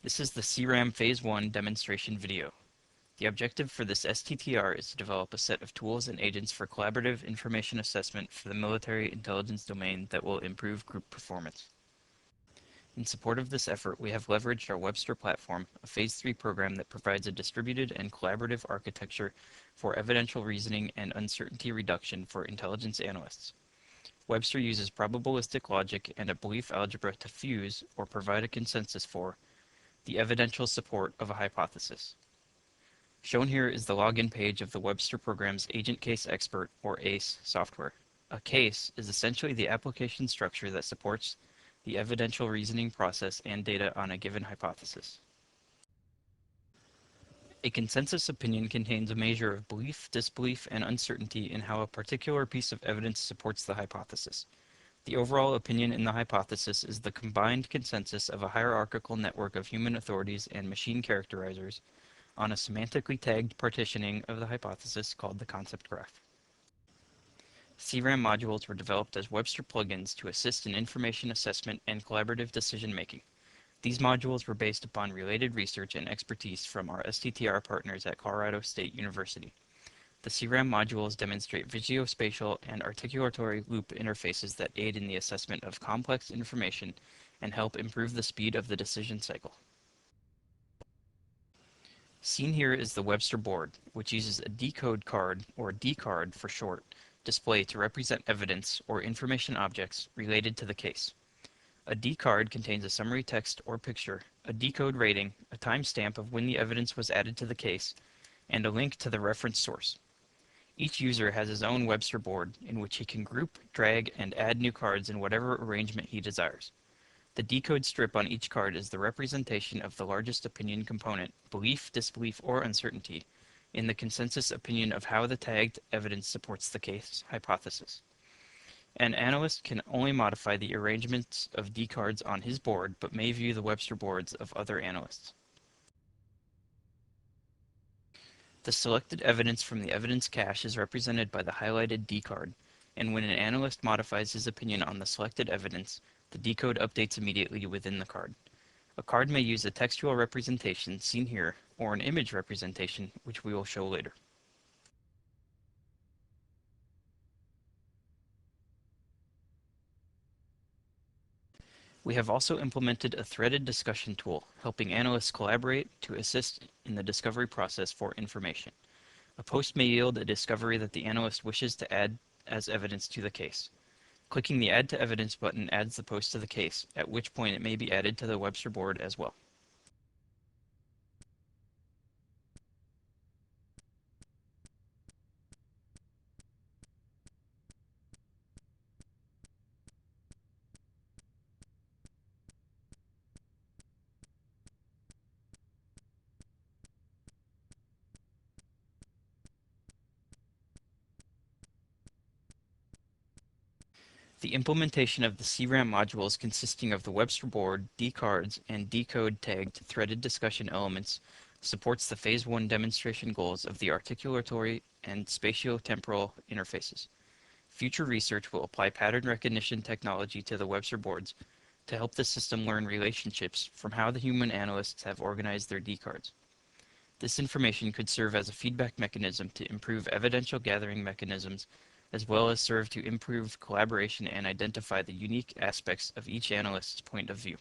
This is the CRAM Phase 1 demonstration video. The objective for this STTR is to develop a set of tools and agents for collaborative information assessment for the military intelligence domain that will improve group performance. In support of this effort, we have leveraged our Webster platform, a Phase 3 program that provides a distributed and collaborative architecture for evidential reasoning and uncertainty reduction for intelligence analysts. Webster uses probabilistic logic and a belief algebra to fuse, or provide a consensus for, the evidential support of a hypothesis. Shown here is the login page of the Webster program's Agent Case Expert, or ACE, software. A case is essentially the application structure that supports the evidential reasoning process and data on a given hypothesis. A consensus opinion contains a measure of belief, disbelief, and uncertainty in how a particular piece of evidence supports the hypothesis. The overall opinion in the hypothesis is the combined consensus of a hierarchical network of human authorities and machine characterizers on a semantically tagged partitioning of the hypothesis called the concept graph. CRAM modules were developed as Webster plugins to assist in information assessment and collaborative decision-making. These modules were based upon related research and expertise from our STTR partners at Colorado State University. The CRAM modules demonstrate visuospatial and articulatory loop interfaces that aid in the assessment of complex information and help improve the speed of the decision cycle. Seen here is the Webster board, which uses a decode card, or D-card for short, display to represent evidence or information objects related to the case. A D-card contains a summary text or picture, a decode rating, a timestamp of when the evidence was added to the case, and a link to the reference source. Each user has his own Webster board in which he can group, drag, and add new cards in whatever arrangement he desires. The decode strip on each card is the representation of the largest opinion component, belief, disbelief, or uncertainty, in the consensus opinion of how the tagged evidence supports the case hypothesis. An analyst can only modify the arrangements of D-cards on his board, but may view the Webster boards of other analysts. The selected evidence from the evidence cache is represented by the highlighted D-card, and when an analyst modifies his opinion on the selected evidence, the decode updates immediately within the card. A card may use a textual representation, seen here, or an image representation, which we will show later. We have also implemented a threaded discussion tool, helping analysts collaborate to assist in the discovery process for information. A post may yield a discovery that the analyst wishes to add as evidence to the case. Clicking the Add to Evidence button adds the post to the case, at which point it may be added to the Webster board as well. The implementation of the CRAM modules consisting of the Webster board, D-cards, and decode tagged threaded discussion elements supports the Phase 1 demonstration goals of the articulatory and spatiotemporal interfaces. Future research will apply pattern recognition technology to the Webster boards to help the system learn relationships from how the human analysts have organized their D-cards. This information could serve as a feedback mechanism to improve evidential gathering mechanisms, as well as serve to improve collaboration and identify the unique aspects of each analyst's point of view.